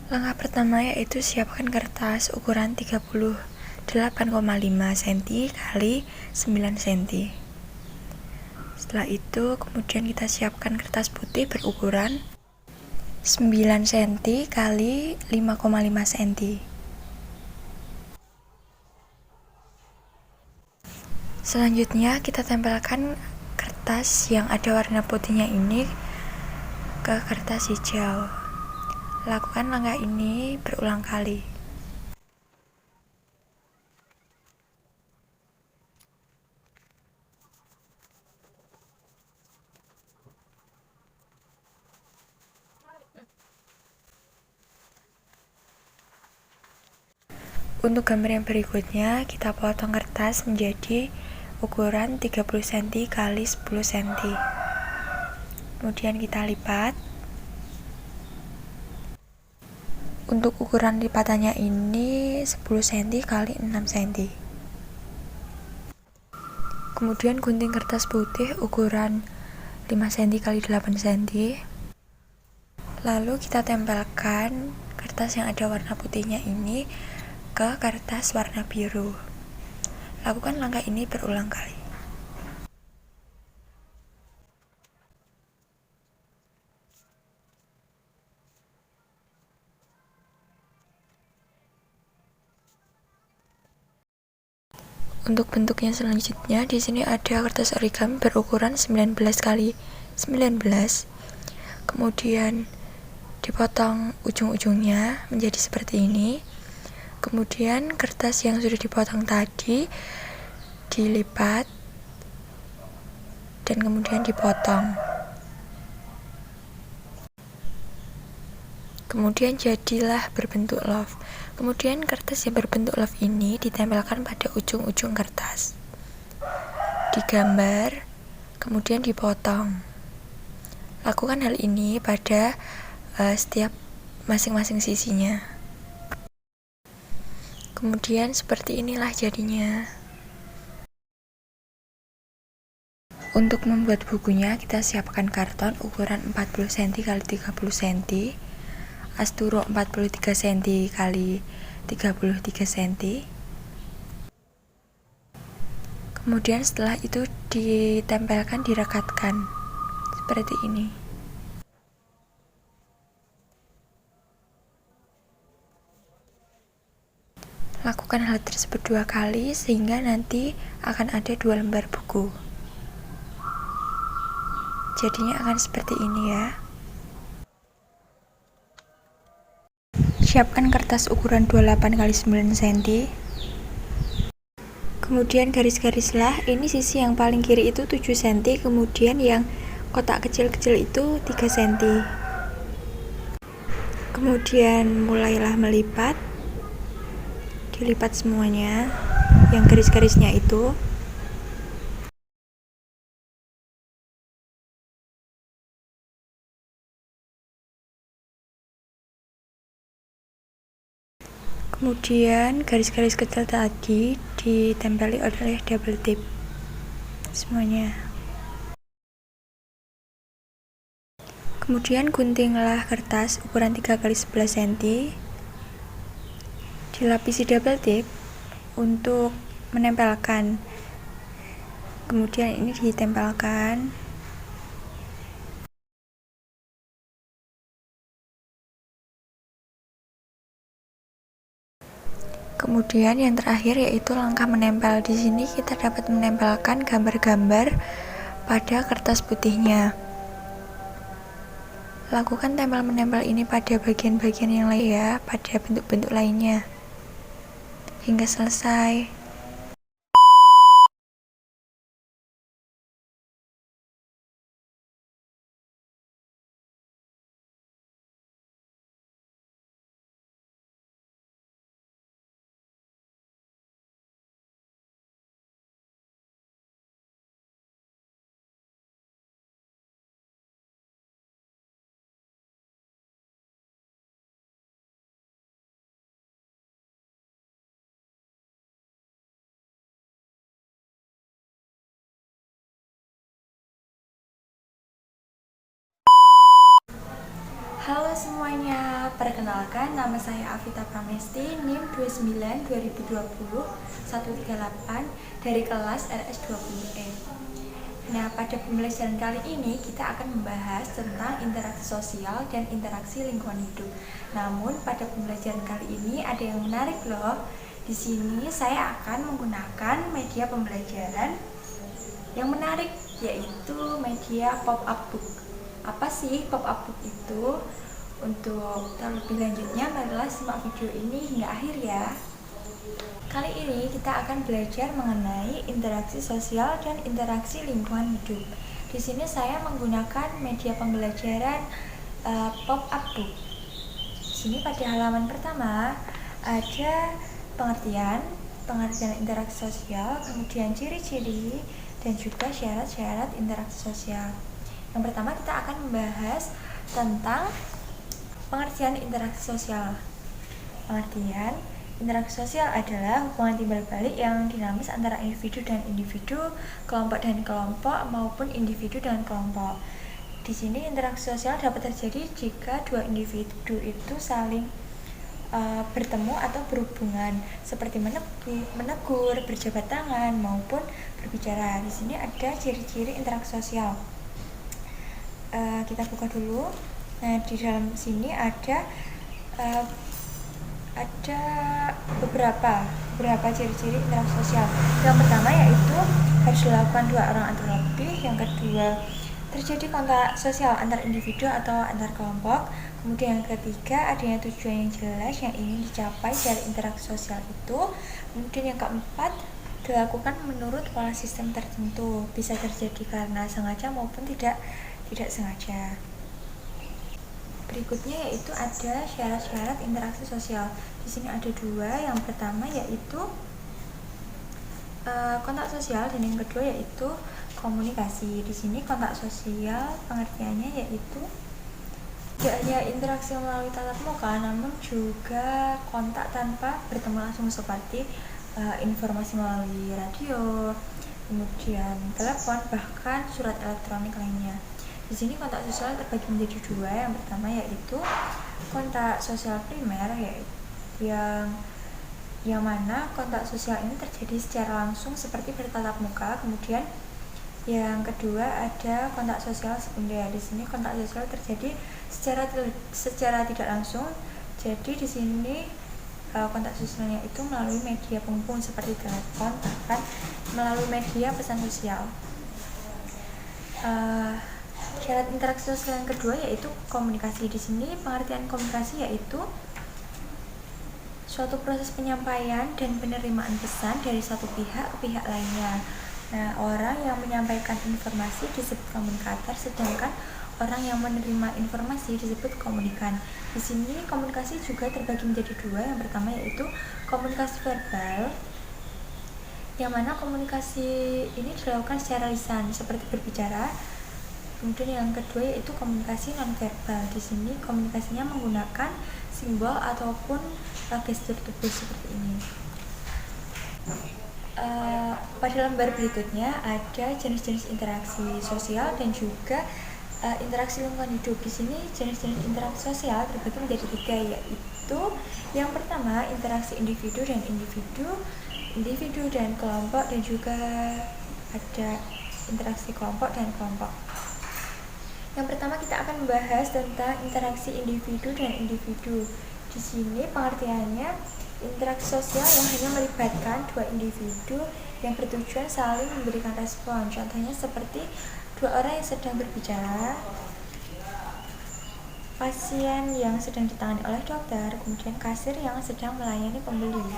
Langkah pertama yaitu siapkan kertas ukuran 38,5 cm kali 9 cm. Setelah itu kemudian kita siapkan kertas putih berukuran 9 cm kali 5,5 cm. Selanjutnya kita tempelkan kertas yang ada warna putihnya ini ke kertas hijau. Lakukan langkah ini berulang kali. Untuk gambar yang berikutnya, kita potong kertas menjadi ukuran 30 cm kali 10 cm. Kemudian kita lipat. Untuk ukuran lipatannya ini 10 cm kali 6 cm. Kemudian gunting kertas putih ukuran 5 cm kali 8 cm. Lalu kita tempelkan kertas yang ada warna putihnya ini ke kertas warna biru. Lakukan langkah ini berulang kali. Untuk bentuknya selanjutnya, di sini ada kertas origami berukuran 19 kali 19. Kemudian dipotong ujung-ujungnya menjadi seperti ini. Kemudian kertas yang sudah dipotong tadi dilipat dan kemudian dipotong. Kemudian jadilah berbentuk love. Kemudian kertas yang berbentuk love ini ditempelkan pada ujung-ujung kertas. Digambar, kemudian dipotong. Lakukan hal ini pada setiap masing-masing sisinya. Kemudian seperti inilah jadinya. Untuk membuat bukunya, kita siapkan karton ukuran 40 cm x 30 cm, asturo 43 cm x 33 cm. Kemudian setelah itu ditempelkan, direkatkan seperti ini. Lakukan hal tersebut 2 kali sehingga nanti akan ada 2 lembar buku. Jadinya akan seperti ini ya. Siapkan kertas ukuran 28 x 9 cm. Kemudian garis-garislah, ini sisi yang paling kiri itu 7 cm, kemudian yang kotak kecil-kecil itu 3 cm. Kemudian mulailah melipat. Dilipat semuanya yang garis-garisnya itu. Kemudian garis-garis kecil tadi ditempeli oleh double tip semuanya. Kemudian guntinglah kertas ukuran 3 x 11 cm. Dilapisi double tip untuk menempelkan. Kemudian ini ditempelkan. Kemudian yang terakhir yaitu langkah menempel. Di sini kita dapat menempelkan gambar-gambar pada kertas putihnya. Lakukan tempel-menempel ini pada bagian-bagian yang lain ya, pada bentuk-bentuk lainnya hingga selesai. Halo semuanya, perkenalkan nama saya Afita Pramesti, NIM 29 2020 138 dari kelas RS20E. Nah, pada pembelajaran kali ini kita akan membahas tentang interaksi sosial dan interaksi lingkungan hidup. Namun pada pembelajaran kali ini ada yang menarik loh. Di sini saya akan menggunakan media pembelajaran yang menarik, yaitu media pop-up book. Apa sih pop-up book itu? Untuk tahu lebih lanjutnya, marilah simak video ini hingga akhir ya. Kali ini kita akan belajar mengenai interaksi sosial dan interaksi lingkungan hidup. Di sini saya menggunakan media pembelajaran pop-up book. Di sini pada halaman pertama ada pengertian interaksi sosial, kemudian ciri-ciri dan juga syarat-syarat interaksi sosial. Yang pertama kita akan membahas tentang pengertian interaksi sosial. Pengertian interaksi sosial adalah hubungan timbal balik yang dinamis antara individu dan individu, kelompok dan kelompok, maupun individu dan kelompok. Di sini interaksi sosial dapat terjadi jika dua individu itu saling bertemu atau berhubungan, seperti menegur, berjabat tangan, maupun berbicara. Di sini ada ciri-ciri interaksi sosial. Kita buka dulu. Nah, di dalam sini ada beberapa ciri-ciri interaksi sosial. Yang pertama yaitu harus dilakukan dua orang atau lebih. Yang kedua, terjadi kontak sosial antar individu atau antar kelompok. Kemudian yang ketiga, adanya tujuan yang jelas yang ingin dicapai dari interaksi sosial itu. Kemudian yang keempat, dilakukan menurut pola sistem tertentu, bisa terjadi karena sengaja maupun tidak sengaja. Berikutnya yaitu ada syarat-syarat interaksi sosial. Di sini ada dua. Yang pertama yaitu kontak sosial dan yang kedua yaitu komunikasi. Di sini kontak sosial pengertiannya yaitu tidak hanya interaksi melalui tatap muka, namun juga kontak tanpa bertemu langsung seperti informasi melalui radio, kemudian telepon, bahkan surat elektronik lainnya. Di sini kontak sosial terbagi menjadi dua. Yang pertama yaitu kontak sosial primer, yaitu yang mana kontak sosial ini terjadi secara langsung seperti bertatap muka. Kemudian yang kedua ada kontak sosial sekunder. Di sini kontak sosial terjadi secara tidak langsung. Jadi di sini kontak sosialnya itu melalui media penghubung seperti telepon, bahkan melalui media pesan sosial. Syarat interaksi sosial yang kedua yaitu komunikasi. Di sini pengertian komunikasi yaitu suatu proses penyampaian dan penerimaan pesan dari satu pihak ke pihak lainnya. Nah, orang yang menyampaikan informasi disebut komunikator, sedangkan orang yang menerima informasi disebut komunikan. Di sini komunikasi juga terbagi menjadi dua. Yang pertama yaitu komunikasi verbal, yang mana komunikasi ini dilakukan secara lisan seperti berbicara. Kemudian yang kedua yaitu komunikasi nonverbal. Di sini komunikasinya menggunakan simbol ataupun gestur tubuh seperti ini. Pada lembar berikutnya ada jenis-jenis interaksi sosial dan juga interaksi lingkungan hidup. Di sini jenis-jenis interaksi sosial terbagi menjadi tiga, yaitu yang pertama interaksi individu dan individu dan kelompok, dan juga ada interaksi kelompok dan kelompok. Yang pertama kita akan membahas tentang interaksi individu dan individu. Di sini pengertiannya interaksi sosial yang hanya melibatkan dua individu yang bertujuan saling memberikan respon. Contohnya seperti dua orang yang sedang berbicara, pasien yang sedang ditangani oleh dokter, kemudian kasir yang sedang melayani pembeli.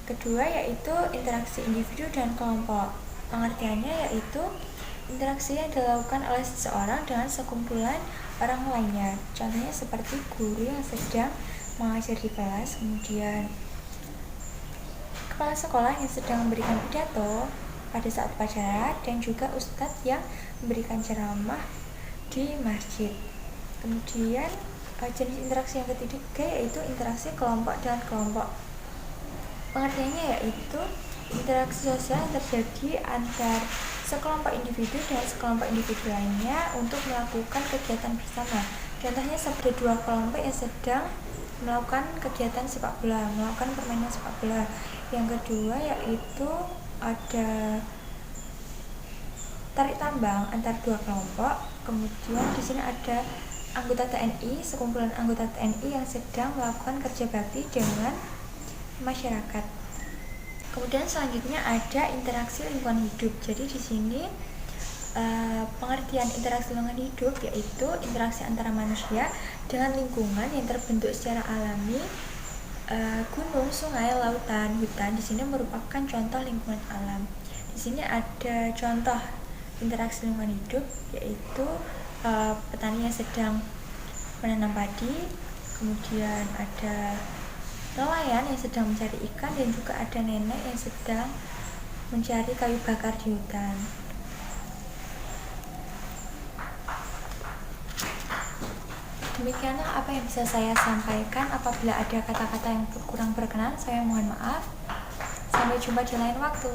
Kedua yaitu interaksi individu dan kelompok. Pengertiannya yaitu interaksi yang dilakukan oleh seseorang dengan sekumpulan orang lainnya. Contohnya seperti guru yang sedang mengajar di kelas, kemudian kepala sekolah yang sedang memberikan pidato pada saat upacara, dan juga ustadz yang memberikan ceramah di masjid. Kemudian jenis interaksi yang ketiga yaitu interaksi kelompok dan kelompok. Pengertiannya yaitu interaksi sosial yang terjadi antar sekelompok individu dan sekelompok individu lainnya untuk melakukan kegiatan bersama. Contohnya seperti dua kelompok yang sedang melakukan kegiatan sepak bola, melakukan permainan sepak bola. Yang kedua yaitu ada tarik tambang antar dua kelompok. Kemudian di sini ada anggota TNI, sekumpulan anggota TNI yang sedang melakukan kerja bakti dengan masyarakat. Kemudian selanjutnya ada interaksi lingkungan hidup. Jadi di sini pengertian interaksi lingkungan hidup yaitu interaksi antara manusia dengan lingkungan yang terbentuk secara alami. Gunung, sungai, lautan, hutan di sini merupakan contoh lingkungan alam. Di sini ada contoh interaksi lingkungan hidup yaitu petani yang sedang menanam padi, kemudian ada nelayan yang sedang mencari ikan, dan juga ada nenek yang sedang mencari kayu bakar di hutan. Demikianlah apa yang bisa saya sampaikan. Apabila ada kata-kata yang kurang berkenan, saya mohon maaf. Sampai jumpa di lain waktu.